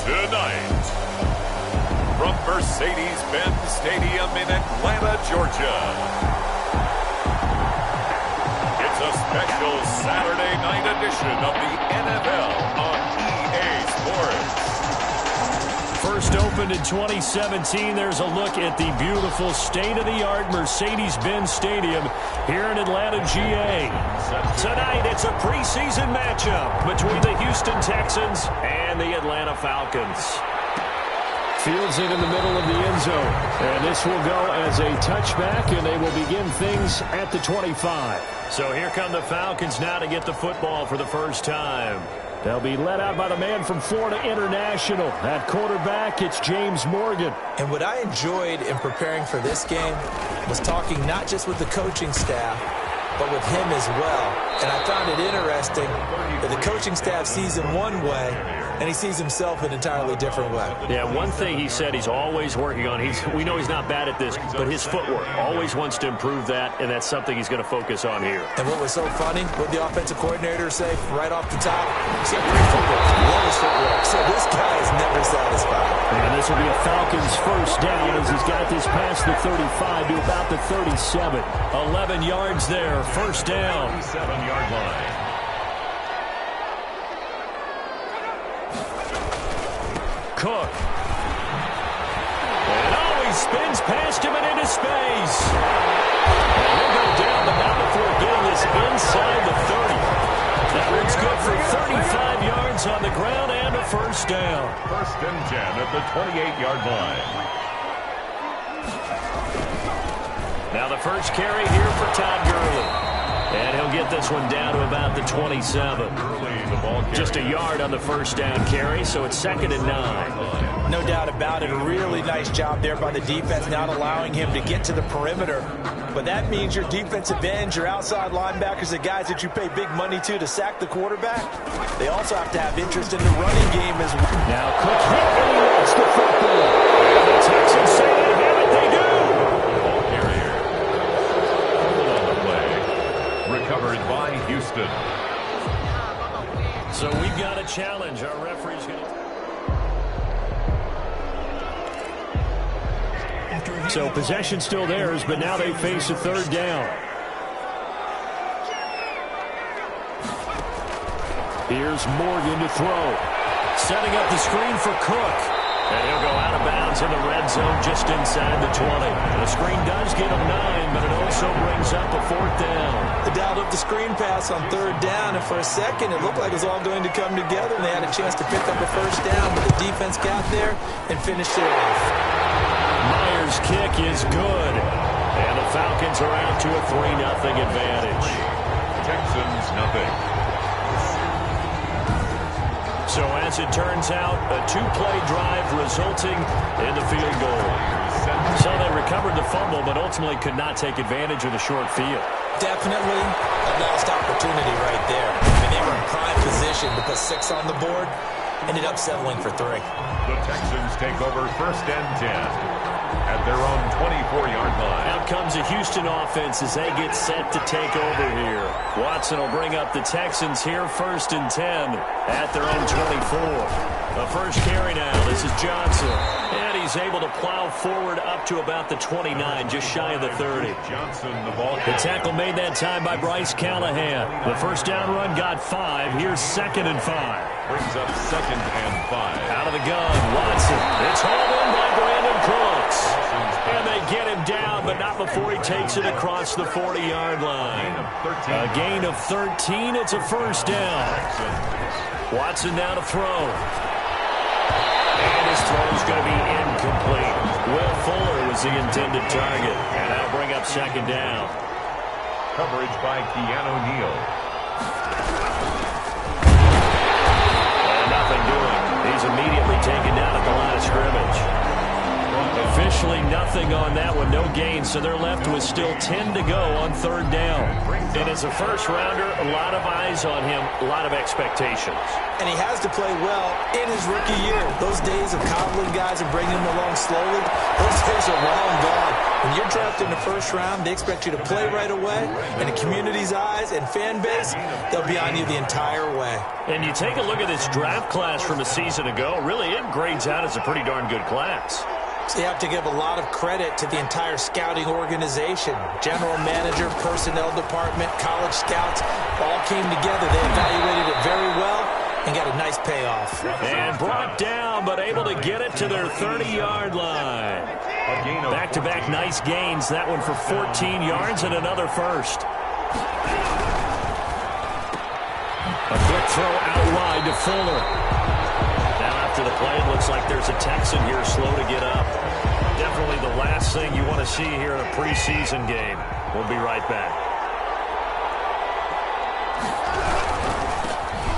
Tonight, from Mercedes-Benz Stadium in Atlanta, Georgia, it's a special Saturday night edition of the NFL on EA Sports. First opened in 2017, there's a look at the beautiful state-of-the-art Mercedes-Benz Stadium here in Atlanta, GA. Tonight, it's a preseason matchup between the Houston Texans and the Atlanta Falcons. Fields it in the middle of the end zone, and this will go as a touchback, and they will begin things at the 25. So here come the Falcons now to get the football for the first time. They'll be led out by the man from Florida International. At quarterback, it's James Morgan. And what I enjoyed in preparing for this game was talking not just with the coaching staff, but with him as well. And I found it interesting that the coaching staff sees him one way, and he sees himself an entirely different way. Yeah, one thing he said he's always working on, we know he's not bad at this, but his footwork, always wants to improve that, and that's something he's going to focus on here. And what was so funny, what the offensive coordinator say right off the top, he said great footwork, love his footwork. So this guy is never satisfied. And this will be a Falcons first down as he's got this past the 35 to about the 37. 11 yards there, first down. 7-yard line. Cook. And he spins past him and into space. And he'll go down, but not before getting this inside the 30. That one's good for 35 yards on the ground and a first down. First and 10 at the 28-yard line. Now the first carry here for Todd Gurley. And he'll get this one down to about the 27. Just a yard on the first down carry, so it's 2nd and 9. No doubt about it. A really nice job there by the defense, not allowing him to get to the perimeter. But that means your defensive ends, your outside linebackers, the guys that you pay big money to sack the quarterback, they also have to have interest in the running game as well. Now Cook hit and he lost the football. And the Texans say they have it. They do. Ball carrier. On the play. Recovered by Houston. So we've got a challenge. Our referee's going to... So possession still theirs, but now they face a third down. Here's Morgan to throw. Setting up the screen for Cook. And he'll go out of bounds in the red zone just inside the 20. The screen does get him 9, but it also brings up a fourth down. They dialed up the screen pass on third down, and for a second it looked like it was all going to come together, and they had a chance to pick up a first down, but the defense got there and finished it off. Myers' kick is good, and the Falcons are out to a 3-0 advantage. Texans nothing. So as it turns out, a 2-play drive resulting in the field goal. So they recovered the fumble, but ultimately could not take advantage of the short field. Definitely a lost opportunity right there. I mean, they were in prime position to put 6 on the board, ended up settling for 3. The Texans take over first and 10 at their own 24-yard line. Out comes a Houston offense as they get set to take over here. Watson will bring up the Texans here first and 10 at their own 24. The first carry now. This is Johnson. And he's able to plow forward up to about the 29, just shy of the 30. Johnson, the ball. The tackle made that time by Bryce Callahan. The first down run got 5. Here's 2nd and 5. Brings up 2nd and 5. Out of the gun, Watson. It's hauled in by Brandon Cooks. And they get him down, but not before he takes it across the 40-yard line. A gain of 13. It's a first down. Watson now to throw. And his throw is going to be incomplete. Will Fuller was the intended target. And that'll bring up 2nd down. Coverage by Keanu Neal. And nothing doing. He's immediately taken down at the line of scrimmage. Officially 0-0 nothing on that one, no gain, so they're left with still 10 to go on third down. And as a first-rounder, a lot of eyes on him, a lot of expectations. And he has to play well in his rookie year. Those days of coddling guys and bringing them along slowly, those days are long gone. When you're drafted in the first round, they expect you to play right away. And the community's eyes and fan base, they'll be on you the entire way. And you take a look at this draft class from a season ago, really it grades out as a pretty darn good class. So you have to give a lot of credit to the entire scouting organization. General manager, personnel department, college scouts all came together. They evaluated it very well and got a nice payoff. And brought down, but able to get it to their 30-yard line. Back-to-back nice gains. That one for 14 yards and another first. A quick throw out wide to Fuller. Now after the play, it looks like there's a Texan here slow to get up. Definitely the last thing you want to see here in a preseason game. We'll be right back.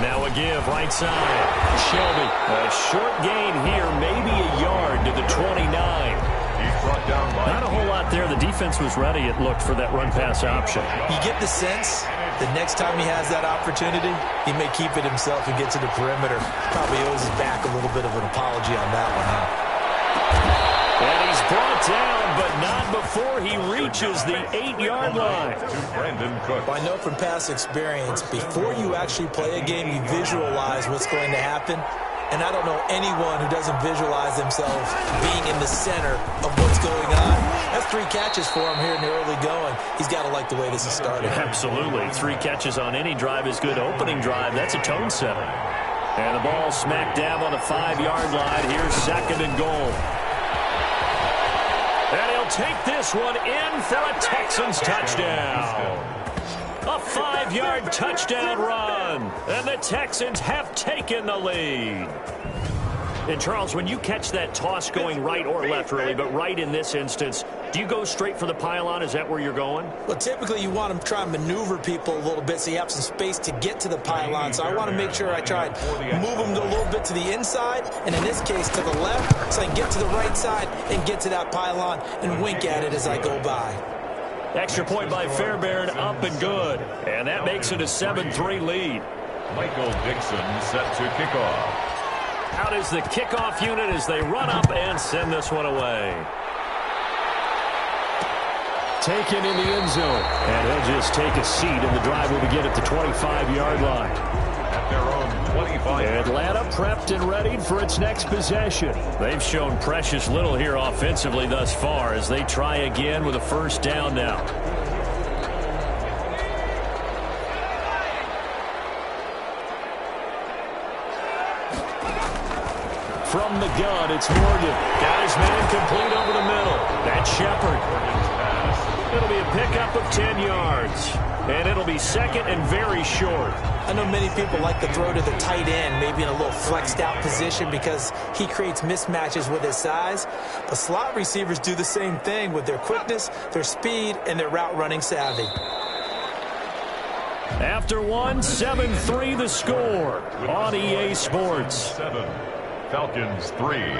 Now a give, right side. Shelby. A short gain here, maybe a yard to the 29. Not a whole lot there. The defense was ready, it looked, for that run-pass option. You get the sense the next time he has that opportunity, he may keep it himself and get to the perimeter. Probably owes his back a little bit of an apology on that one, huh? And he's brought down, but not before he reaches the 8-yard line. I know from past experience, before you actually play a game, you visualize what's going to happen. And I don't know anyone who doesn't visualize themselves being in the center of what's going on. That's 3 catches for him here in the early going. He's got to like the way this is started. Absolutely. 3 catches on any drive is good. Opening drive, that's a tone setter. And the ball smack dab on the 5-yard line. Here's second and goal. And he'll take this one in for a Texans touchdown. A 5-yard touchdown run. And the Texans have taken the lead. And, Charles, when you catch that toss going right or left, really, but right in this instance, do you go straight for the pylon? Is that where you're going? Well, typically you want to try and maneuver people a little bit so you have some space to get to the pylon. So I want to make sure I try and move them a little bit to the inside, and in this case to the left, so I can get to the right side and get to that pylon and wink at it as I go by. Extra point by Fairbairn, up and good. And that makes it a 7-3 lead. Michael Dixon set to kick off. Out is the kickoff unit as they run up and send this one away. Taken in the end zone. And he'll just take a seat, and the drive will begin at the 25-yard line. At their own 25. Atlanta prepped and readied for its next possession. They've shown precious little here offensively thus far as they try again with a first down now. From the gun, it's Morgan. Got his man complete over the middle. That's Shepard. It'll be a pickup of 10 yards. And it'll be second and very short. I know many people like to throw to the tight end, maybe in a little flexed out position because he creates mismatches with his size. But slot receivers do the same thing with their quickness, their speed, and their route running savvy. After 7-3 the score on EA Sports. 7, Falcons 3.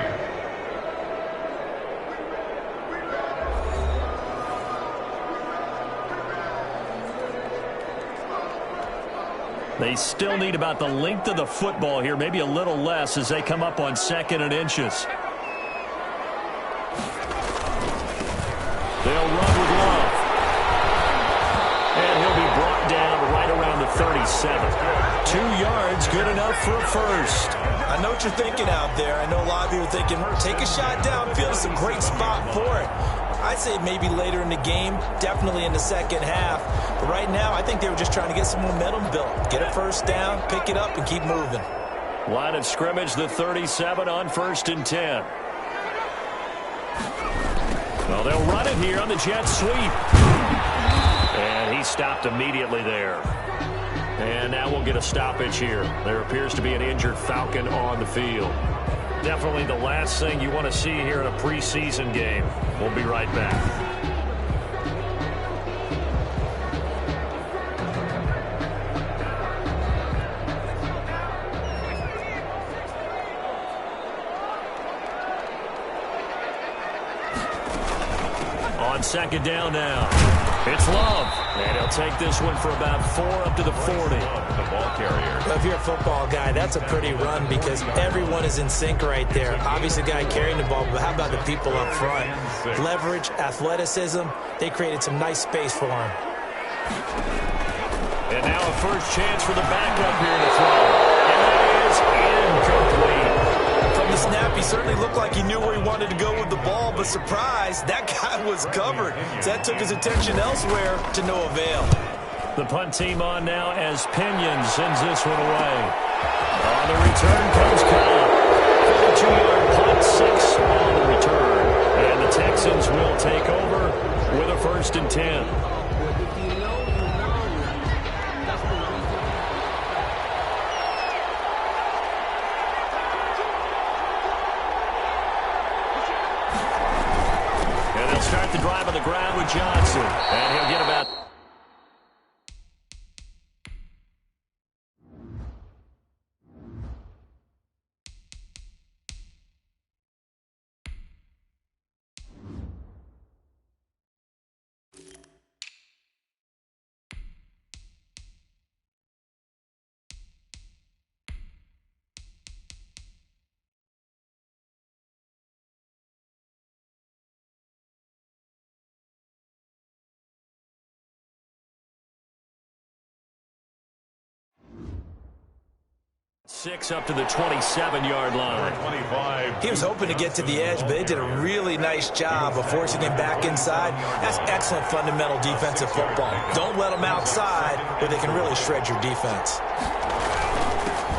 They still need about the length of the football here, maybe a little less as they come up on 2nd and inches. They'll run with Love. And he'll be brought down right around the 37. 2 yards, good enough for a first. I know what you're thinking out there. I know a lot of you are thinking, take a shot downfield. It's a great spot for it. I'd say maybe later in the game, definitely in the second half. But right now, I think they were just trying to get some momentum built. Get a first down, pick it up, and keep moving. Line of scrimmage, the 37 on 1st and 10. Well, they'll run it here on the jet sweep. And he stopped immediately there. And now we'll get a stoppage here. There appears to be an injured Falcon on the field. Definitely the last thing you want to see here in a preseason game. We'll be right back. On second down now, it's Love. And he'll take this one for about 4 up to the 40. The ball carrier. Well, if you're a football guy, that's a pretty run because everyone is in sync right there. Obviously, the guy carrying the ball, but how about the people up front? Leverage, athleticism, they created some nice space for him. And now a first chance for the backup here to throw. And that is incomplete. From the snap, he certainly looked like he knew where he wanted to go with the ball, but surprise, that guy was covered. So that took his attention elsewhere to no avail. The punt team on now as Pinion sends this one away. On the return comes Kyle. 42-yard punt, 6 on the return. And the Texans will take over with a 1st and 10. Start the drive on the ground with Johnson. And he'll get about... Six up to the 27-yard line. 25. He was hoping to get to the edge, but they did a really nice job of forcing him back inside. That's excellent fundamental defensive football. Don't let them outside where they can really shred your defense.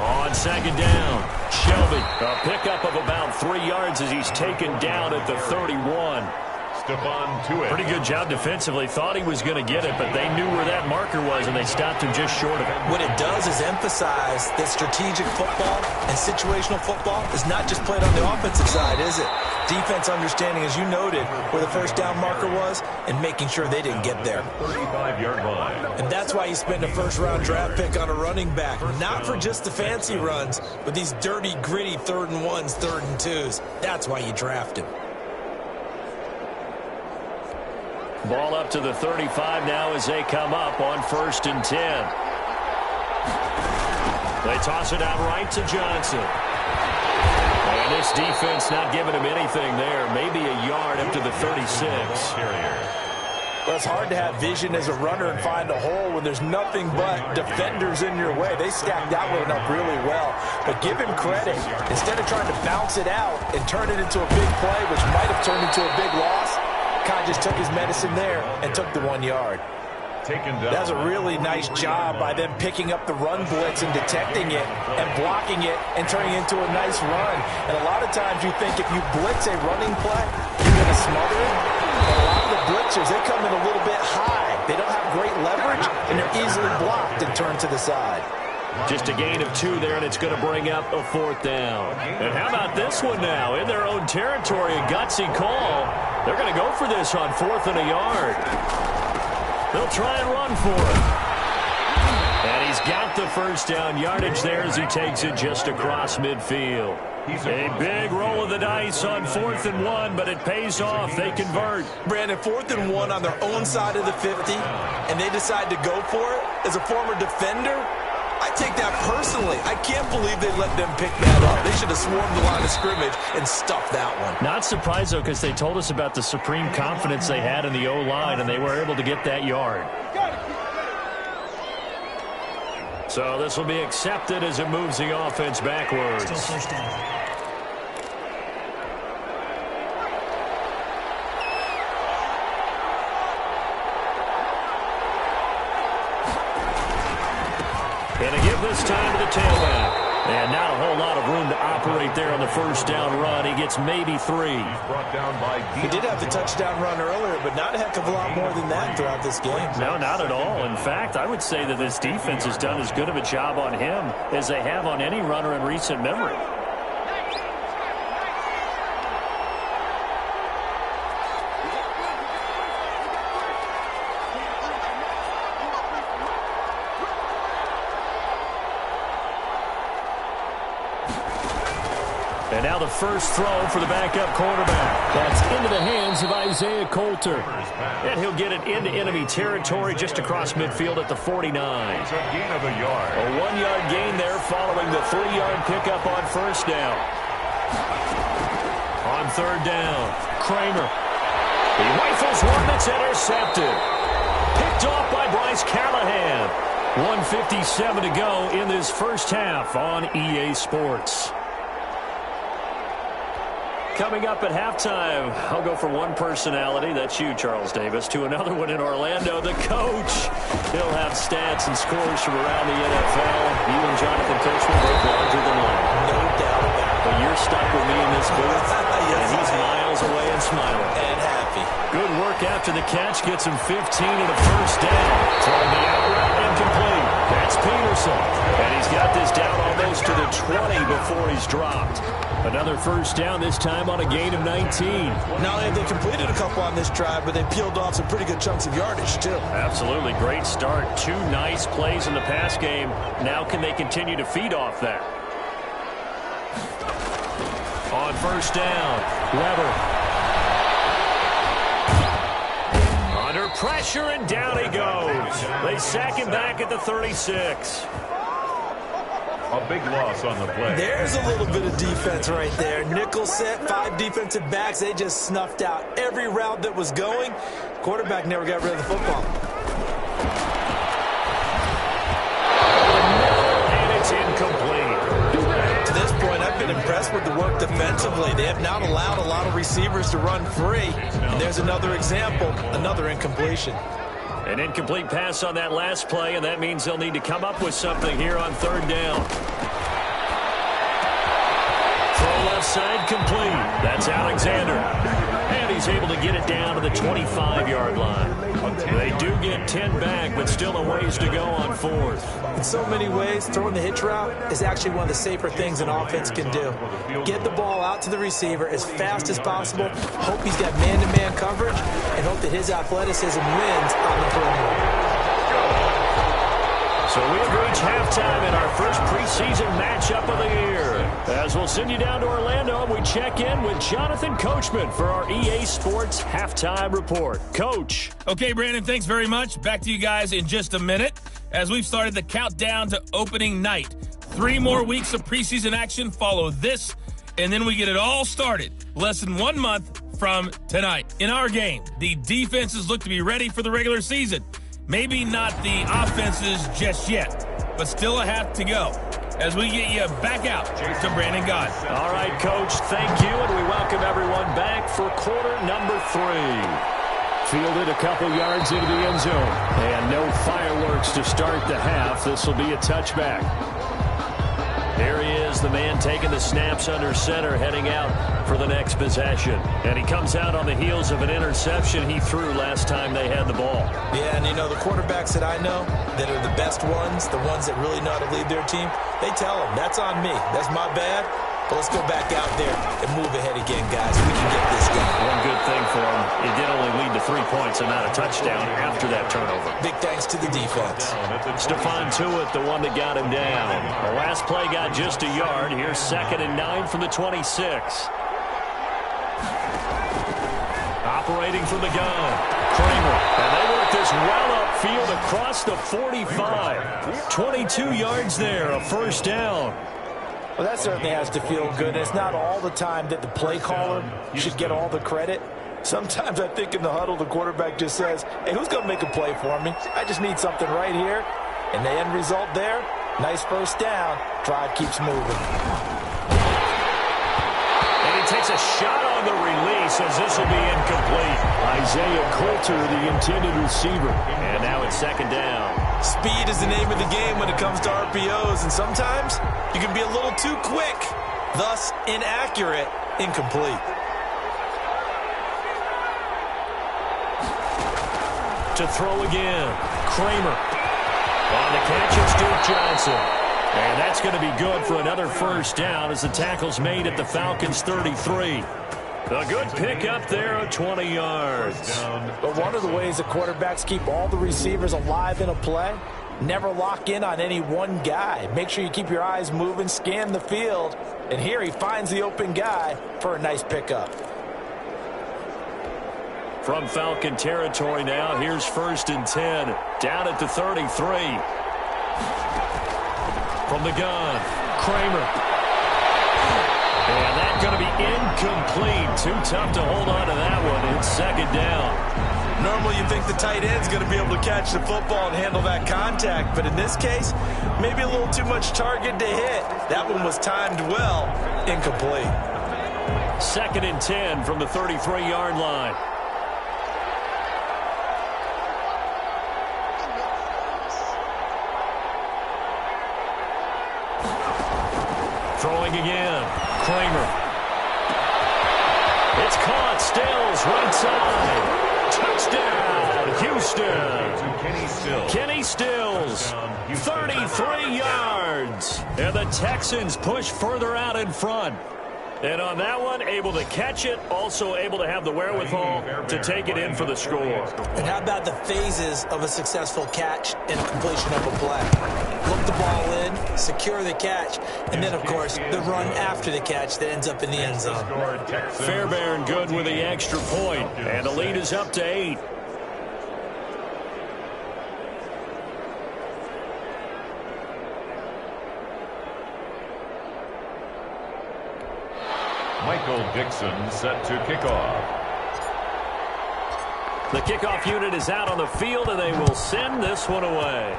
On second down, Shelby, a pickup of about 3 yards as he's taken down at the 31. Pretty good job defensively. Thought he was going to get it, but they knew where that marker was, and they stopped him just short of it. What it does is emphasize that strategic football and situational football is not just played on the offensive side, is it? Defense understanding, as you noted, where the first down marker was and making sure they didn't get there. 35-yard line. And that's why you spend a first-round draft pick on a running back. Not for just the fancy runs, but these dirty, gritty 3rd and 1s, 3rd and 2s. That's why you draft him. Ball up to the 35 now as they come up on 1st and 10. They toss it out right to Johnson. And this defense not giving him anything there. Maybe a yard up to the 36. Well, it's hard to have vision as a runner and find a hole when there's nothing but defenders in your way. They stacked that one up really well. But give him credit. Instead of trying to bounce it out and turn it into a big play, which might have turned into a big loss, Kai just took his medicine there and took the 1 yard. That's a really nice job by them picking up the run blitz and detecting it and blocking it and turning it into a nice run. And a lot of times you think if you blitz a running play, you're going to smother it. But a lot of the blitzers, they come in a little bit high. They don't have great leverage, and they're easily blocked and turned to the side. Just a gain of 2 there, and it's going to bring up a 4th down. And how about this one now? In their own territory, a gutsy call. They're going to go for this on 4th and a yard. They'll try and run for it. And he's got the first down yardage there as he takes it just across midfield. A big roll of the dice on 4th and 1, but it pays off. They convert. Brandon, 4th and 1 on their own side of the 50, and they decide to go for it. As a former defender, I take that personally. I can't believe they let them pick that up. They should have swarmed the line of scrimmage and stuffed that one. Not surprised, though, because they told us about the supreme confidence they had in the O-line, and they were able to get that yard. So this will be accepted as it moves the offense backwards. Still first down. And a give this time to the tailback. And not a whole lot of room to operate there on the first down run. He gets maybe 3. He did have the touchdown run earlier, but not a heck of a lot more than that throughout this game. No, not at all. In fact, I would say that this defense has done as good of a job on him as they have on any runner in recent memory. And now the first throw for the backup quarterback. That's into the hands of Isaiah Coulter. And he'll get it into enemy territory just across midfield at the 49. It's a gain of a yard. A 1-yard gain there following the 3-yard pickup on first down. On third down, Kramer. He rifles one that's intercepted. Picked off by Bryce Callahan. 1:57 to go in this first half on EA Sports. Coming up at halftime, I'll go from one personality, that's you, Charles Davis, to another one in Orlando, the coach. He'll have stats and scores from around the NFL. You and Jonathan Coachman both larger than life. No doubt about it. But you're stuck with me in this booth, and he's miles away and smiling. And happy. Good work after the catch, gets him 15 and a first down. Throwing the out route incomplete. That's Peterson. And he's got this down almost to the 20 before he's dropped. Another first down, this time on a gain of 19. Not only have they completed a couple on this drive, but they peeled off some pretty good chunks of yardage, too. Absolutely. Great start. 2 nice plays in the pass game. Now can they continue to feed off that? On first down, Weber. Under pressure, and down he goes. They sack him back at the 36. A big loss on the play. There's a little bit of defense right there. Nickel set, 5 defensive backs. They just snuffed out every route that was going. Quarterback never got rid of the football. And it's incomplete. To this point, I've been impressed with the work defensively. They have not allowed a lot of receivers to run free. And there's another example, another incompletion. An incomplete pass on that last play, and that means they'll need to come up with something here on third down. Throw left side complete. That's Alexander. And he's able to get it down to the 25-yard line. They do get 10 back, but still a ways to go on fourth. In so many ways, throwing the hitch route is actually one of the safer things an offense can do. Get the ball out to the receiver as fast as possible, hope he's got man-to-man coverage, and hope that his athleticism wins on the perimeter. So we've reached halftime in our first preseason matchup of the year. As we'll send you down to Orlando, and we check in with Jonathan Coachman for our EA Sports Halftime Report. Coach. Okay, Brandon, thanks very much. Back to you guys in just a minute as we've started the countdown to opening night. 3 more weeks of preseason action follow this, and then we get it all started less than 1 month from tonight. In our game, the defenses look to be ready for the regular season. Maybe not the offenses just yet, but still a half to go as we get you back out to Brandon God. All right, Coach, thank you, and we welcome everyone back for quarter number 3. Fielded a couple yards into the end zone, and no fireworks to start the half. This will be a touchback. Here he is, the man taking the snaps under center, heading out for the next possession. And he comes out on the heels of an interception he threw last time they had the ball. Yeah, and you know, the quarterbacks that I know that are the best ones, the ones that really know how to lead their team, they tell them, that's on me. That's my bad. But let's go back out there and move ahead again, guys. We can get this done. One good thing for him, it did only lead to 3 points and not a touchdown after that turnover. Big thanks to the defense. Stephon Tuitt, the one that got him down. The last play got just a yard. Here's 2nd and 9 from the 26. Operating from the gun, Kramer. And they work this well upfield across the 45. 22 yards there, a first down. Well, that certainly has to feel good. It's not all the time that the play caller should get all the credit. Sometimes I think in the huddle, the quarterback just says, hey, who's going to make a play for me? I just need something right here. And the end result there, nice first down. Drive keeps moving. And he takes a shot on the release as this will be incomplete. Isaiah Coulter, the intended receiver. And now it's 2nd down. Speed is the name of the game when it comes to RPOs, and sometimes you can be a little too quick, thus inaccurate, incomplete. To throw again, Kramer. On the catch, it's Duke Johnson. And that's going to be good for another first down as the tackle's made at the Falcons' 33. A good pick up there of 20 yards. But one of the ways the quarterbacks keep all the receivers alive in a play Never lock in on any one guy. Make sure you keep your eyes moving, scan the field. And here he finds the open guy for a nice pickup. From Falcon territory now, here's 1st and 10. Down at the 33. From the gun, Kramer. And that's going to be incomplete. Too tough to hold on to that one. It's 2nd down. Normally you think the tight end's going to be able to catch the football and handle that contact. But in this case, maybe a little too much target to hit. That one was timed well. Incomplete. 2nd and 10 from the 33-yard line. Throwing again. Kramer. It's caught. Stills. Right side. Touchdown. Houston. Kenny Stills. 33 yards. And the Texans push further out in front. And on that one, able to catch it, also able to have the wherewithal to take it in for the score. And how about the phases of a successful catch and completion of a play? Look the ball in, secure the catch, and then, of course, the run after the catch that ends up in the end zone. Fairbairn good with the extra point, and the lead is up to 8. Michael Dixon set to kick off. The kickoff unit is out on the field, and they will send this one away.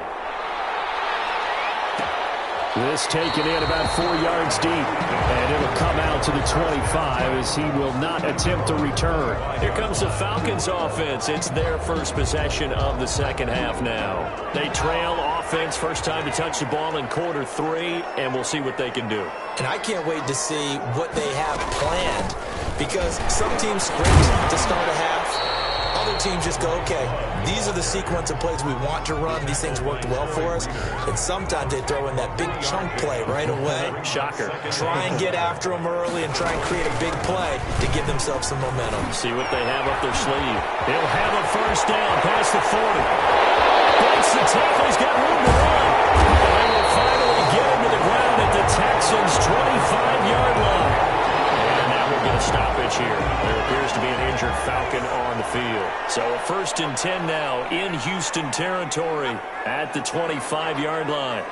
This taken in about 4 yards deep, and it'll come out to the 25 as he will not attempt to return. Here comes the Falcons offense. It's their first possession of the second half now. They trail offense, first time to touch the ball in quarter 3, and we'll see what they can do. And I can't wait to see what they have planned, because some teams sprint to start a half. Other teams just go, okay, these are the sequence of plays we want to run. These things worked well for us. And sometimes they throw in that big chunk play right away. Shocker. Try and get after them early and try and create a big play to give themselves some momentum. See what they have up their sleeve. They'll have a first down past the 40. Breaks the tackle. He's got room to run. And will finally get him to the ground at the Texans' 25-yard line. And now we'll get a stoppage here. There appears to be an injured Falcon on the field. So a 1st and 10 now in Houston territory at the 25-yard line.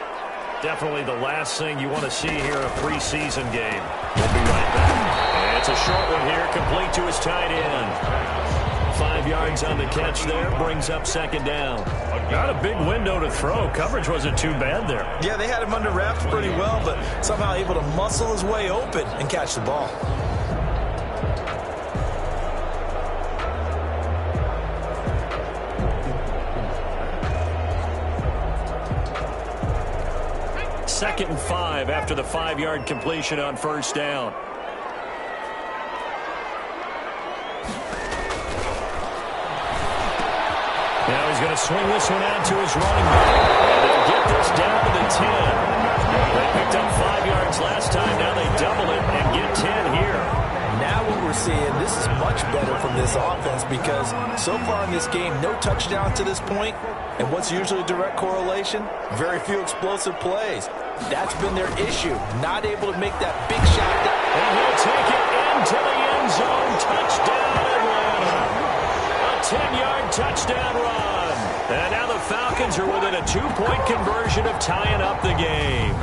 Definitely the last thing you want to see here in a preseason game. We'll be right back. And it's a short one here, complete to his tight end. 5 yards on the catch there, brings up 2nd down. Not a big window to throw. Coverage wasn't too bad there. Yeah, they had him under wraps pretty well, but somehow able to muscle his way open and catch the ball. Second and 5 after the 5-yard completion on first down. Now he's going to swing this one out to his running back. And they'll get this down to the 10. They picked up 5 yards last time. Now they double it and get 10 here. Now what we're seeing, this is much better from this offense because so far in this game, no touchdown to this point. And what's usually a direct correlation? Very few explosive plays. That's been their issue. Not able to make that big shot. And he'll take it into the end zone. Touchdown, Atlanta. A 10-yard touchdown run. And now the Falcons are within a 2-point conversion of tying up the game.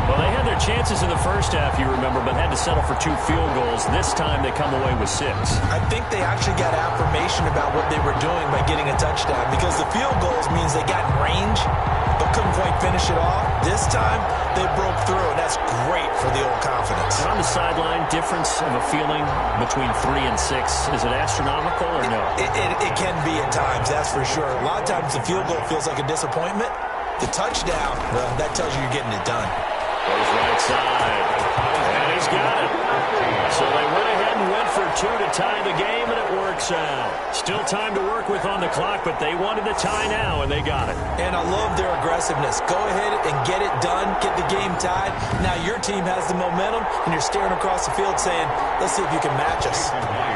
Well, they had their chances in the first half, you remember, but had to settle for 2 field goals. This time they come away with 6. I think they actually got affirmation about what they were doing by getting a touchdown because the field goals means they got in range but couldn't quite finish it off. This time they broke through, and that's great for the old confidence. And on the sideline, difference of a feeling between 3 and 6, is it astronomical or no? It can be at times, that's for sure. A lot of times the field goal feels like a disappointment. The touchdown, well, that tells you you're getting it done. Goes right side. And he's got it. So they went ahead and went for 2 to tie the game, and it works out. Still time to work with on the clock, but they wanted the tie now, and they got it. And I love their aggressiveness. Go ahead and get it done, get the game tied. Now your team has the momentum, and you're staring across the field saying, let's see if you can match us.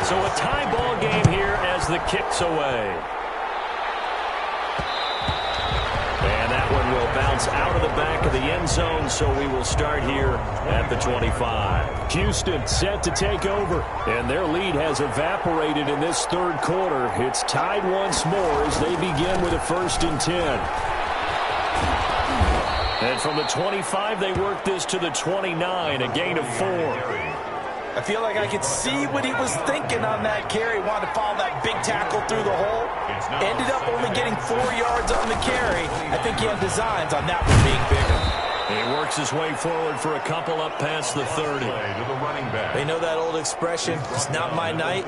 So a tie ball game here as the kick's away. It's out of the back of the end zone, so we will start here at the 25. Houston set to take over, and their lead has evaporated in this third quarter. It's tied once more as they begin with a 1st and 10. And from the 25, they work this to the 29, a gain of 4. I feel like I could see what he was thinking on that carry. Wanted to follow that big tackle through the hole. Ended up only getting 4 yards on the carry. I think he had designs on that one being bigger. He works his way forward for a couple up past the 30. They know that old expression, it's not my night.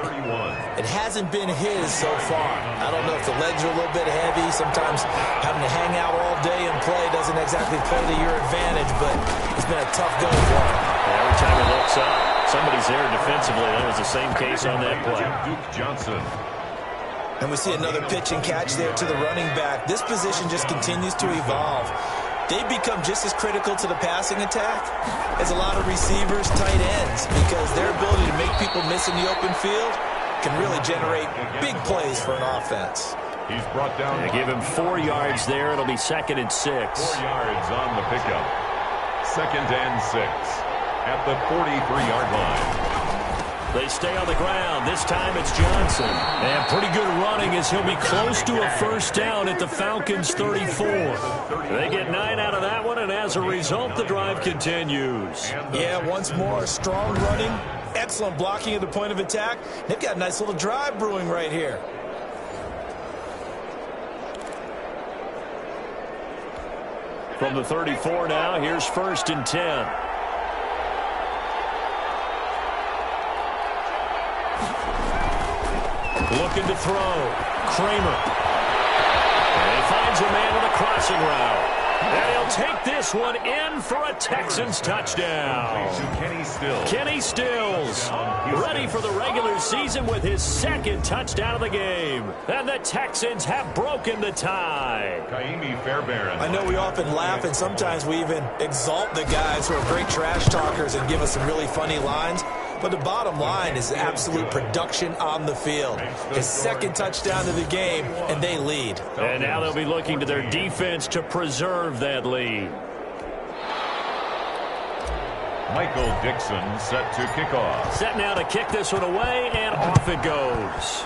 It hasn't been his so far. I don't know if the legs are a little bit heavy. Sometimes having to hang out all day and play doesn't exactly play to your advantage, but it's been a tough go for him. Every time he looks up, somebody's there defensively. That was the same case on that play. Duke Johnson. And we see another pitch and catch there to the running back. This position just continues to evolve. They've become just as critical to the passing attack as a lot of receivers, tight ends, because their ability to make people miss in the open field can really generate big plays for an offense. He's brought down. They give him 4 yards there. It'll be 2nd and 6. 4 yards on the pickup. 2nd and 6 at the 43-yard line. They stay on the ground. This time it's Johnson. And pretty good running as he'll be close to a 1st down at the Falcons' 34. They get 9 out of that one, and as a result, the drive continues. Yeah, once more, strong running, excellent blocking at the point of attack. They've got a nice little drive brewing right here. From the 34 now, here's 1st and 10. Looking to throw. Kramer. And he finds a man with a crossing route. And he'll take this one in for a Texans touchdown. Kenny Stills ready for the regular season with his 2nd touchdown of the game. And the Texans have broken the tie. I know we often laugh and sometimes we even exalt the guys who are great trash talkers and give us some really funny lines. But the bottom line is absolute production on the field. His 2nd touchdown of the game, and they lead. And now they'll be looking to their defense to preserve that lead. Michael Dixon set to kick off. Set now to kick this one away, and off it goes.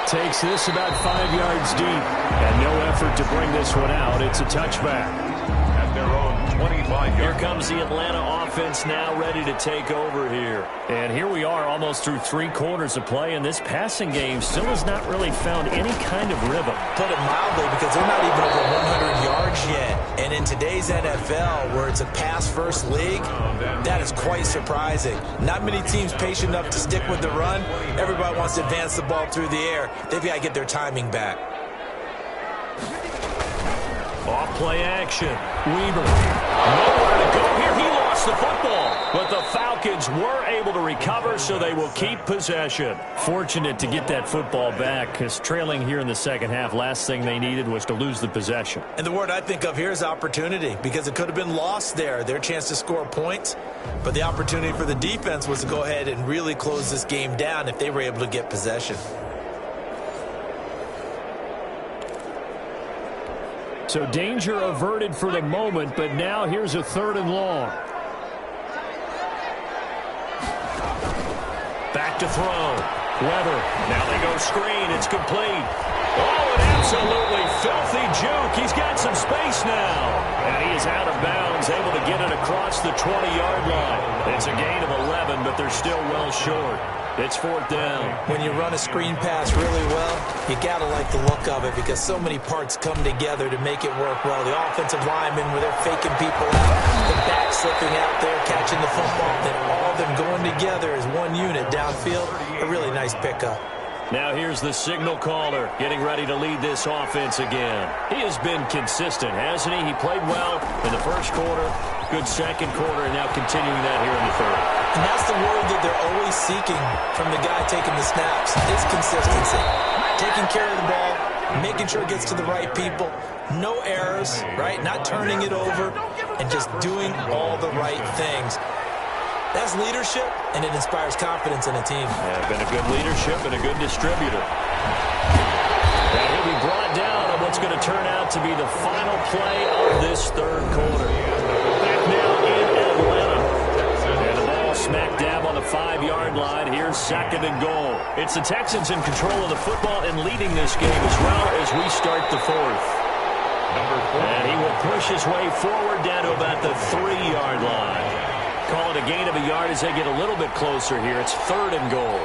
Takes this about 5 yards deep, and no effort to bring this one out. It's a touchback. Their own 25-yard. Here comes the Atlanta offense now ready to take over here. And here we are almost through 3 quarters of play, and this passing game still has not really found any kind of rhythm. Put it mildly, because they're not even over 100 yards yet. And in today's NFL, where it's a pass-first league, that is quite surprising. Not many teams patient enough to stick with the run. Everybody wants to advance the ball through the air. They've got to get their timing back. Off play action. Weaver. Nowhere to go here. He lost the football. But the Falcons were able to recover, so they will keep possession. Fortunate to get that football back, because trailing here in the second half, last thing they needed was to lose the possession. And the word I think of here is opportunity, because it could have been lost there. Their chance to score points. But the opportunity for the defense was to go ahead and really close this game down if they were able to get possession. So danger averted for the moment, but now here's a 3rd and long. Back to throw. Weather. Now they go screen. It's complete. Oh, an absolutely filthy juke. He's got some space now. And he is out of bounds, able to get it across the 20-yard line. It's a gain of 11, but they're still well short. It's 4th down. When you run a screen pass really well, you got to like the look of it, because so many parts come together to make it work well. The offensive linemen, where they're faking people out, the back slipping out there, catching the football, then all of them going together as one unit downfield. A really nice pickup. Now here's the signal caller getting ready to lead this offense again. He has been consistent, hasn't he? He played well in the first quarter, good second quarter, and now continuing that here in the 3rd. And that's the word that they're always seeking from the guy taking the snaps, is consistency. Taking care of the ball, making sure it gets to the right people, no errors, right? Not turning it over, and just doing all the right things. That's leadership, and it inspires confidence in a team. Yeah, been a good leadership and a good distributor. And he'll be brought down, and what's going to turn out to be the final play of this third quarter. Back now in Atlanta. And the ball smack dab on the 5-yard line. Here's 2nd and goal. It's the Texans in control of the football and leading this game as well as we start the 4th. And he will push his way forward down to about the 3-yard line. Call it a gain of a yard as they get a little bit closer here. It's 3rd and goal.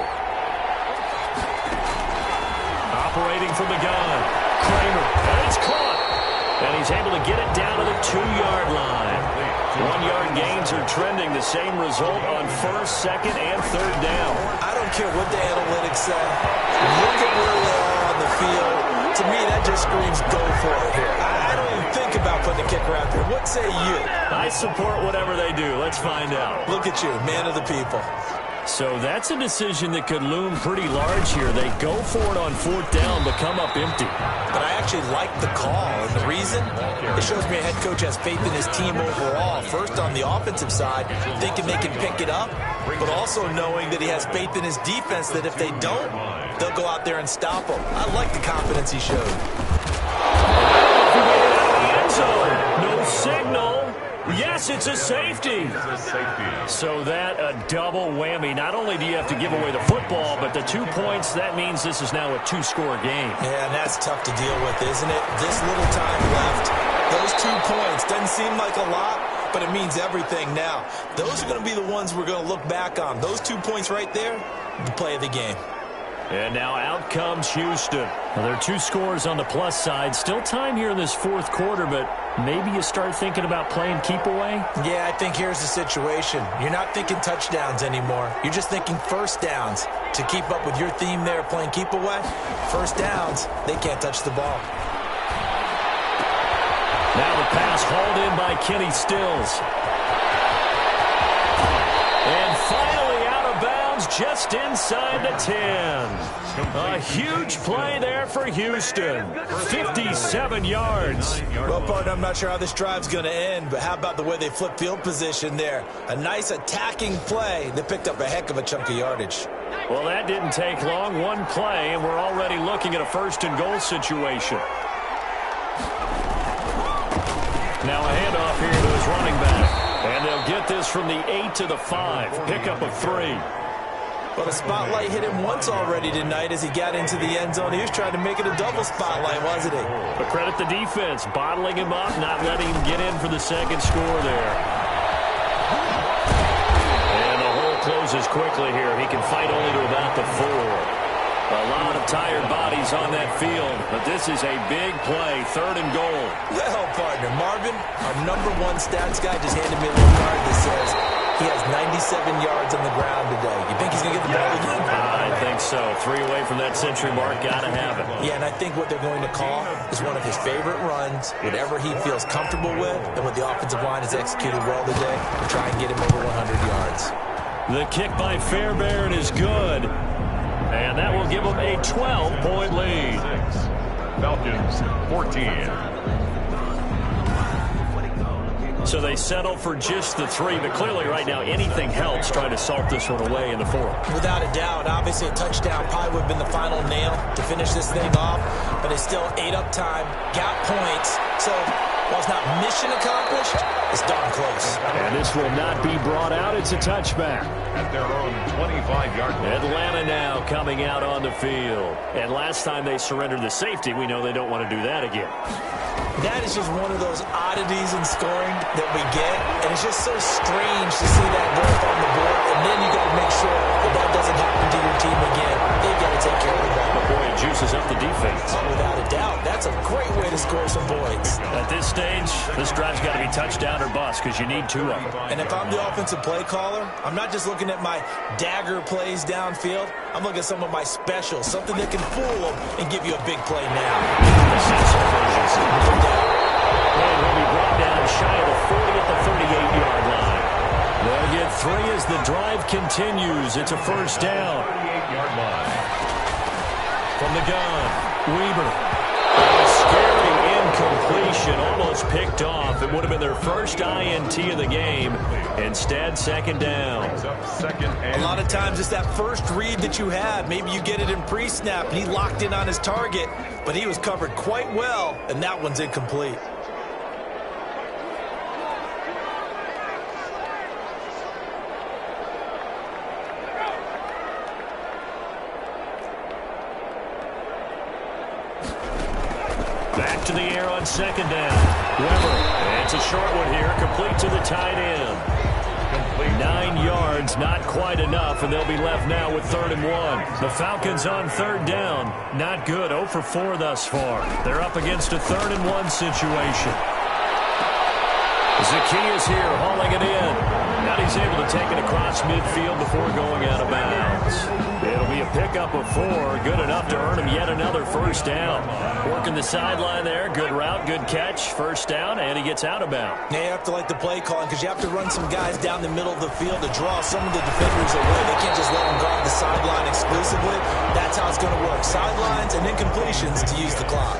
Operating from the gun. Kramer. And it's caught. And he's able to get it down to the 2-yard line. 1-yard gains are trending. The same result on 1st, 2nd, and 3rd down. I don't care what the analytics say. Look at where they are on the field. To me, that just screams go for it here. I don't even think about putting a kicker out there. What say you? I support whatever they do. Let's find out. Look at you, man of the people. So that's a decision that could loom pretty large here. They go for it on 4th down, but come up empty. But I actually like the call. And the reason? It shows me a head coach has faith in his team overall. First, on the offensive side, thinking they can pick it up, but also knowing that he has faith in his defense that if they don't, they'll go out there and stop them. I like the confidence he showed. No signal. Yes, it's a safety. So that a double whammy. Not only do you have to give away the football, but the 2 points, that means this is now a 2-score game. Yeah, and that's tough to deal with, isn't it? This little time left. Those 2 points doesn't seem like a lot, but it means everything now. Those are going to be the ones we're going to look back on. Those 2 points right there, the play of the game. And now out comes Houston. Well, there are 2 scores on the plus side. Still time here in this 4th quarter, but maybe you start thinking about playing keep away? Yeah, I think here's the situation. You're not thinking touchdowns anymore. You're just thinking 1st downs. To keep up with your theme there, playing keep away, 1st downs, they can't touch the ball. Now the pass hauled in by Kenny Stills. And finally out of bounds just inside the 10. A huge play there for Houston. 57 yards. Well, partner, I'm not sure how this drive's going to end, but how about the way they flip field position there? A nice attacking play that picked up a heck of a chunk of yardage. Well, that didn't take long. 1 play, and we're already looking at a 1st and goal situation. Now a handoff here to his running back. And they'll get this from the 8 to the 5. Pickup of 3. Well, the spotlight hit him once already tonight as he got into the end zone. He was trying to make it a double spotlight, wasn't he? But credit the defense, bottling him up, not letting him get in for the 2nd score there. And the hole closes quickly here. He can fight only to about the 4. A lot of tired bodies on that field, but this is a big play, 3rd and goal. Well, partner, Marvin, our #1 stats guy, just handed me a little card that says he has 97 yards on the ground today. You think he's going to get the ball again? I think so. 3 away from that century mark, got to have it. Yeah, and I think what they're going to call is one of his favorite runs, whatever he feels comfortable with, and what the offensive line has executed well today, to try and get him over 100 yards. The kick by Fairbairn is good. And that will give them a 12-point lead. Falcons 14. So they settle for just the 3, but clearly right now anything helps trying to salt this one away in the 4th. Without a doubt, obviously a touchdown probably would have been the final nail to finish this thing off, but they still ate up time, got points, so while it's not mission accomplished, it's darn close. And this will not be brought out. It's a touchback. At their own 25-yard line. Atlanta now coming out on the field. And last time they surrendered the safety, we know they don't want to do that again. That is just one of those oddities in scoring that we get, and it's just so strange to see that go up on the board, and then you got to make sure that that doesn't happen to your team again. They've got to take care of the ball. But boy, it juices up the defense. Oh, without a doubt, that's a great way to score some points. At this stage, this drive's got to be touchdown or bust because you need 2 of them. And if I'm the offensive play caller, I'm not just looking at my dagger plays downfield. I'm looking at some of my specials, something that can fool them and give you a big play now. And will be brought down shy of the 40 at the 38-yard line. They'll get 3 as the drive continues. It's a 1st down. 38-yard line. From the gun, Weber. A scary incompletion, almost picked off. It would have been their first INT of the game. Instead, second down. A lot of times it's that first read that you have. Maybe you get it in pre-snap, and he locked in on his target, but he was covered quite well, and that one's incomplete. Back to the air on second down. Weber, and it's a short one here, complete to the tight end. 9 yards, not quite enough, and they'll be left now with 3rd and 1. The Falcons on 3rd down. Not good, 0 for 4 thus far. They're up against a 3rd and 1 situation. Zacchaeus here, hauling it in. Now he's able to take it across midfield before going out of bounds. It'll be a pickup of 4, good enough to earn him yet another first down. Working the sideline there, good route, good catch, first down, and he gets out of bounds. Now you have to like the play calling because you have to run some guys down the middle of the field to draw some of the defenders away. They can't just let them guard the sideline exclusively. That's how it's going to work. Sidelines and incompletions to use the clock.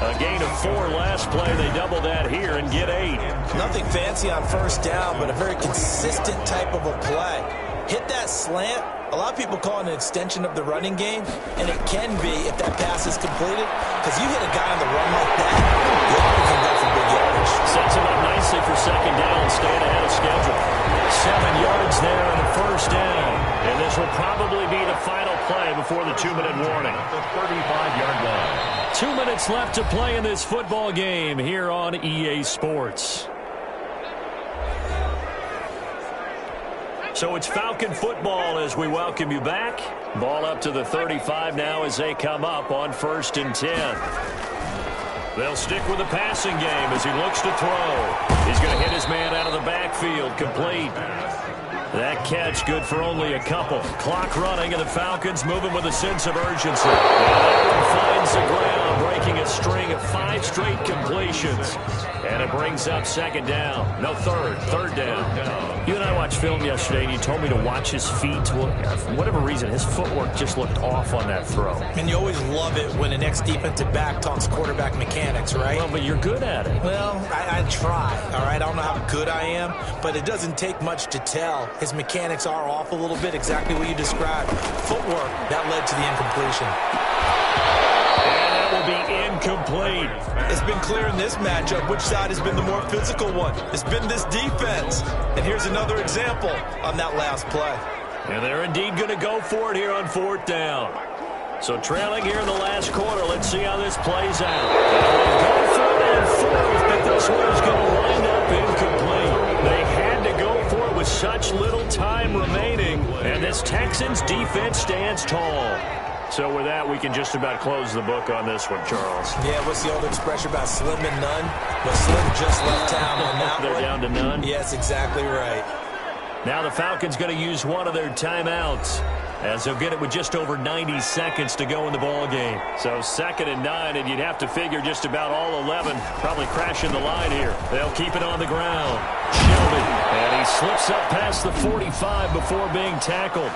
A gain of 4 last play. They double that here and get 8. Nothing fancy on first down, but a very consistent type of a play. Hit that slant. A lot of people call it an extension of the running game, and it can be if that pass is completed, because you hit a guy on the run like that, you often can go for big yardage. Sets him up nicely for second down, staying ahead of schedule. 7 yards there and a first down. And this will probably be the final play before the 2-minute warning. The 35-yard line. 2 minutes left to play in this football game here on EA Sports. So it's Falcon football as we welcome you back. Ball up to the 35 now as they come up on 1st and 10. They'll stick with the passing game as he looks to throw. He's going to hit his man out of the backfield, complete. That catch good for only a couple. Clock running, and the Falcons moving with a sense of urgency. And that one finds the ground, breaking a string of 5 straight completions. And it brings up second down. No, third down. You and I watched film yesterday, and you told me to watch his feet. Well, for whatever reason, his footwork just looked off on that throw. And you always love it when an ex-defensive back talks quarterback mechanics, right? Well, but you're good at it. Well, I try, all right? I don't know how good I am, but it doesn't take much to tell. His mechanics are off a little bit, exactly what you described. Footwork, that led to the incompletion. And that will be incomplete. It's been clear in this matchup which side has been the more physical one. It's been this defense. And here's another example on that last play. And they're indeed going to go for it here on 4th down. So trailing here in the last quarter, let's see how this plays out. Go for it on 4th, but this one's going to wind up incomplete. They had to go for it with such little time remaining, and this Texans defense stands tall. So with that, we can just about close the book on this one, Charles. Yeah, what's the old expression about slim and none? But Slim just left town on that one. They're down to none? Yes, exactly right. Now the Falcons going to use one of their timeouts, as they'll get it with just over 90 seconds to go in the ball game. So 2nd and 9, and you'd have to figure just about all 11 probably crashing the line here. They'll keep it on the ground. Shelby, and he slips up past the 45 before being tackled.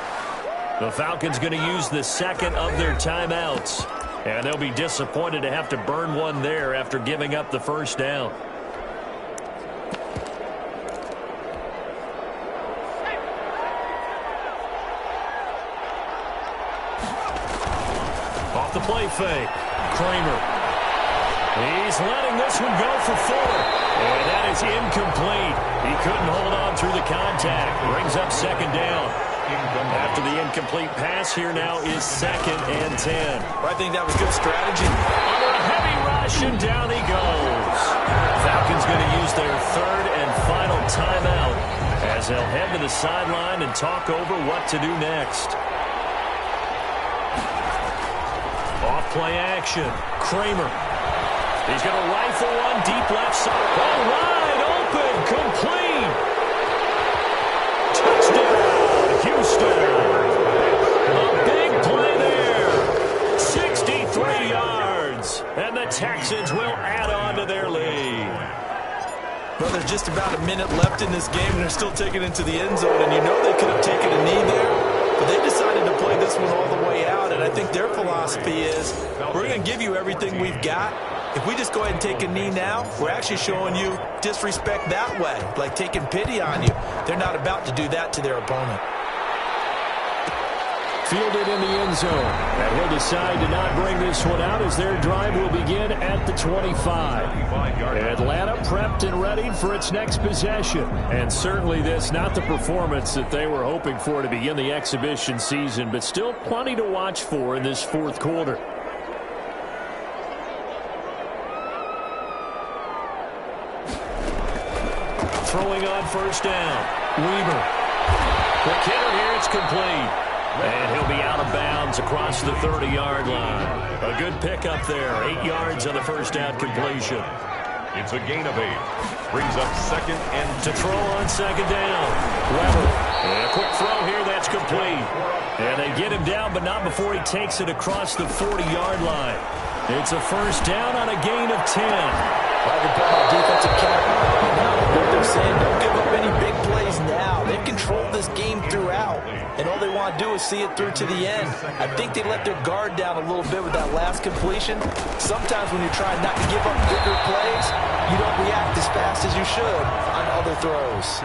The Falcons going to use the 2nd of their timeouts, and they'll be disappointed to have to burn one there after giving up the first down. Off the play fake, Kramer. He's letting this one go for 4, and that is incomplete. He couldn't hold on through the contact. Brings up second down. After the incomplete pass, here now is 2nd and 10. I think that was good strategy. Under a heavy rush, and down he goes. Falcons going to use their 3rd and final timeout as they'll head to the sideline and talk over what to do next. Off-play action. Kramer. He's going to rifle one deep left side. Ball wide open, complete. Touchdown. Houston. A big play there. 63 yards. And the Texans will add on to their lead. Well, there's just about a minute left in this game, and they're still taking it to the end zone. And you know they could have taken a knee there, but they decided to play this one all the way out. And I think their philosophy is, we're going to give you everything we've got, If we just go ahead and take a knee now, we're actually showing you disrespect that way, like taking pity on you. They're not about to do that to their opponent. Fielded in the end zone. And he'll decide to not bring this one out as their drive will begin at the 25. Atlanta prepped and ready for its next possession. And certainly this, not the performance that they were hoping for to begin the exhibition season, but still plenty to watch for in this fourth quarter. Throwing on first down. Weaver. The killer here, it's complete. And he'll be out of bounds across the 30-yard line. A good pickup there. 8 yards on the first down completion. It's a gain of 8. Brings up second and to throw on second down. Weber. And a quick throw here. That's complete. And they get him down, but not before he takes it across the 40-yard line. It's a first down on a gain of 10. I can tell my defensive captain now what they're saying. Don't give up any big plays now. They've controlled this game throughout, and all they want to do is see it through to the end. I think they let their guard down a little bit with that last completion. Sometimes when you're trying not to give up bigger plays, you don't react as fast as you should on other throws.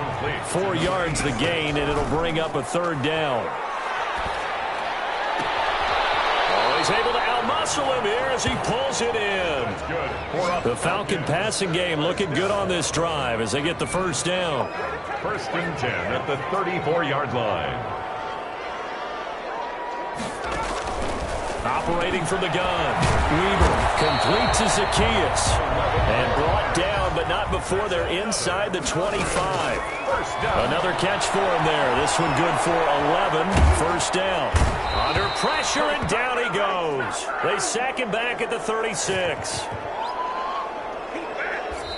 4 yards the gain, and it'll bring up a third down. He's able to outmuscle him here as he pulls it in. The Falcon passing game looking good on this drive as they get the first down. First and 10 at the 34-yard line. Operating from the gun. Weaver complete to Zacchaeus. And brought down, but not before they're inside the 25. Another catch for him there. This one good for 11. First down. Under pressure, and down he goes. They sack him back at the 36.